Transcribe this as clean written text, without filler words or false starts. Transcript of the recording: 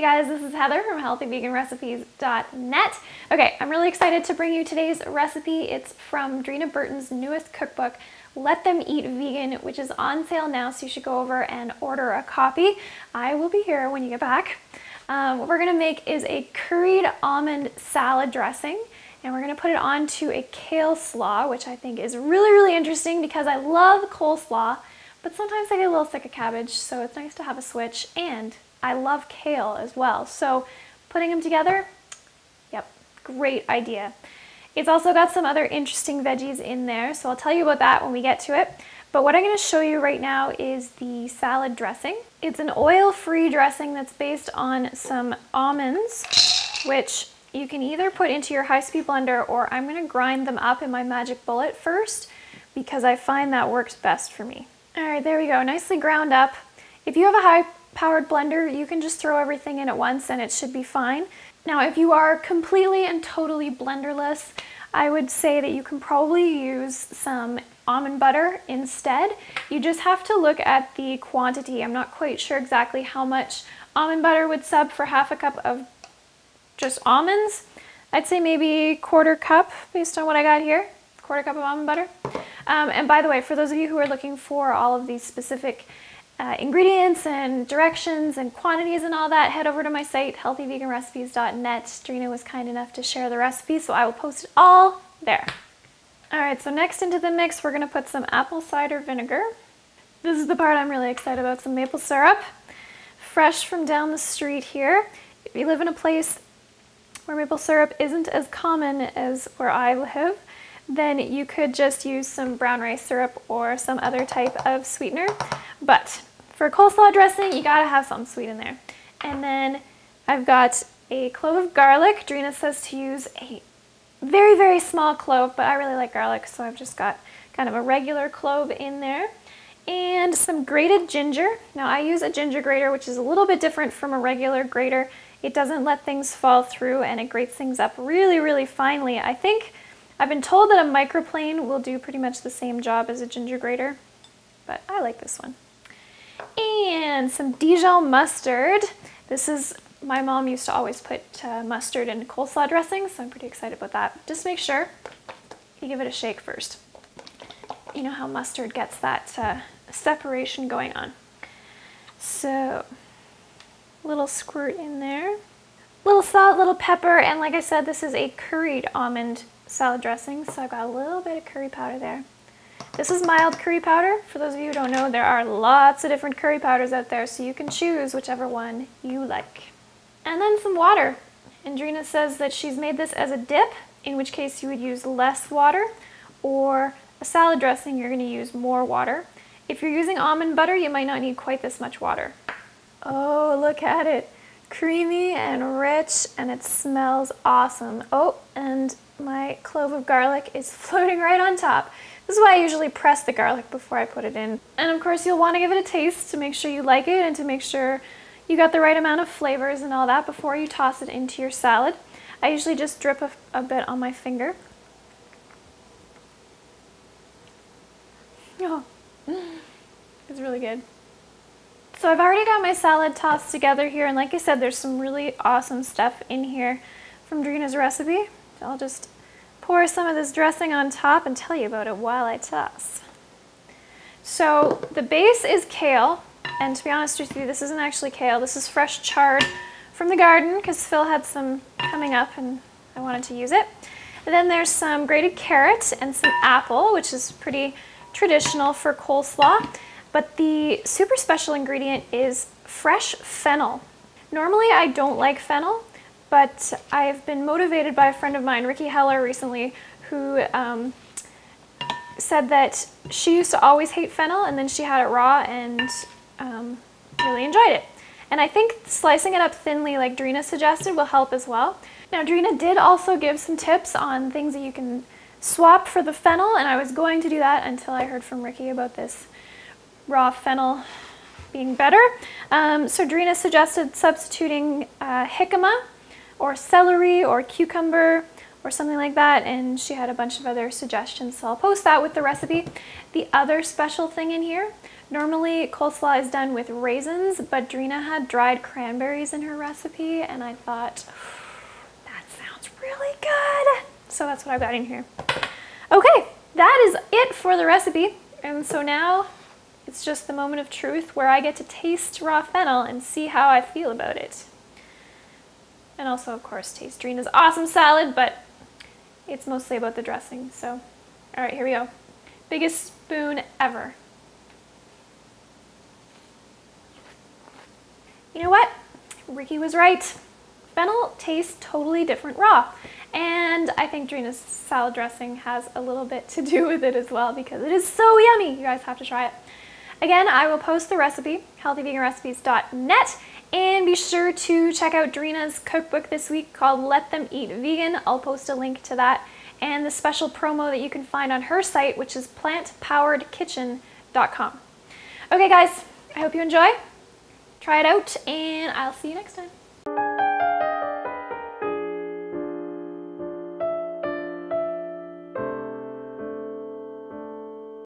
Hey guys, this is Heather from healthyveganrecipes.net. Okay, I'm really excited to bring you today's recipe. It's from Dreena Burton's newest cookbook, Let Them Eat Vegan, which is on sale now, so you should go over and order a copy. I will be here when you get back. What we're gonna make is a curried almond salad dressing, and we're gonna put it onto a kale slaw, which I think is really interesting because I love coleslaw, but sometimes I get a little sick of cabbage, so it's nice to have a switch, and I love kale as well. So putting them together, yep, great idea. It's also got some other interesting veggies in there, so I'll tell you about that when we get to it. But what I'm going to show you right now is the salad dressing. It's an oil-free dressing that's based on some almonds, which you can either put into your high-speed blender, or I'm going to grind them up in my magic bullet first because I find that works best for me. All right, there we go, nicely ground up. If you have a high-powered blender, you can just throw everything in at once and it should be fine. Now, if you are completely and totally blenderless, I would say that you can probably use some almond butter instead. You just have to look at the quantity. I'm not quite sure exactly how much almond butter would sub for half a cup of just almonds. I'd say maybe quarter cup based on what I got here, quarter cup of almond butter. And by the way, for those of you who are looking for all of these specific ingredients and directions and quantities and all that, head over to my site, healthyveganrecipes.net. Dreena was kind enough to share the recipe, so I will post it all there. All right, so next into the mix, we're gonna put some apple cider vinegar. This is the part I'm really excited about, some maple syrup, fresh from down the street here. If you live in a place where maple syrup isn't as common as where I live, then you could just use some brown rice syrup or some other type of sweetener. But for coleslaw dressing, you gotta have something sweet in there. And then I've got a clove of garlic. Dreena says to use a very small clove, but I really like garlic, so I've just got kind of a regular clove in there. And some grated ginger. Now I use a ginger grater, which is a little bit different from a regular grater. It doesn't let things fall through and it grates things up really finely. I've been told that a microplane will do pretty much the same job as a ginger grater, but I like this one. And some Dijon mustard. My mom used to always put mustard in coleslaw dressing, so I'm pretty excited about that. Just make sure you give it a shake first. You know how mustard gets that separation going on. So, little squirt in there. Little salt, little pepper, and like I said, this is a curried almond salad dressing, so I've got a little bit of curry powder there. This is mild curry powder. For those of you who don't know, there are lots of different curry powders out there, so you can choose whichever one you like. And then some water. And Dreena says that she's made this as a dip, in which case you would use less water, or a salad dressing, you're gonna use more water. If you're using almond butter, you might not need quite this much water. Oh, look at it. Creamy and rich, and it smells awesome. Oh, and my clove of garlic is floating right on top. This is why I usually press the garlic before I put it in. And of course you'll want to give it a taste to make sure you like it and to make sure you got the right amount of flavors and all that before you toss it into your salad. I usually just drip a bit on my finger. Oh, it's really good. So I've already got my salad tossed together here, and like I said, there's some really awesome stuff in here from Dreena's recipe. So I'll just pour some of this dressing on top and tell you about it while I toss. So the base is kale, and to be honest with you, this isn't actually kale. This is fresh chard from the garden because Phil had some coming up and I wanted to use it. And then there's some grated carrot and some apple, which is pretty traditional for coleslaw. But the super special ingredient is fresh fennel. Normally I don't like fennel, but I've been motivated by a friend of mine, Ricky Heller, recently, who said that she used to always hate fennel and then she had it raw and really enjoyed it. And I think slicing it up thinly like Dreena suggested will help as well. Now Dreena did also give some tips on things that you can swap for the fennel, and I was going to do that until I heard from Ricky about this raw fennel being better. So Dreena suggested substituting jicama or celery or cucumber or something like that, and she had a bunch of other suggestions, so I'll post that with the recipe. The other special thing in here, normally coleslaw is done with raisins, but Dreena had dried cranberries in her recipe, and I thought, that sounds really good. So that's what I've got in here. Okay, that is it for the recipe, and so now it's just the moment of truth where I get to taste raw fennel and see how I feel about it. And also, of course, taste Dreena's awesome salad, but it's mostly about the dressing, so. All right, here we go. Biggest spoon ever. You know what? Ricky was right. Fennel tastes totally different raw. And I think Dreena's salad dressing has a little bit to do with it as well because it is so yummy. You guys have to try it. Again, I will post the recipe, healthyveganrecipes.net, and be sure to check out Dreena's cookbook this week called Let Them Eat Vegan. I'll post a link to that and the special promo that you can find on her site, which is plantpoweredkitchen.com. Okay guys, I hope you enjoy. Try it out, and I'll see you next time.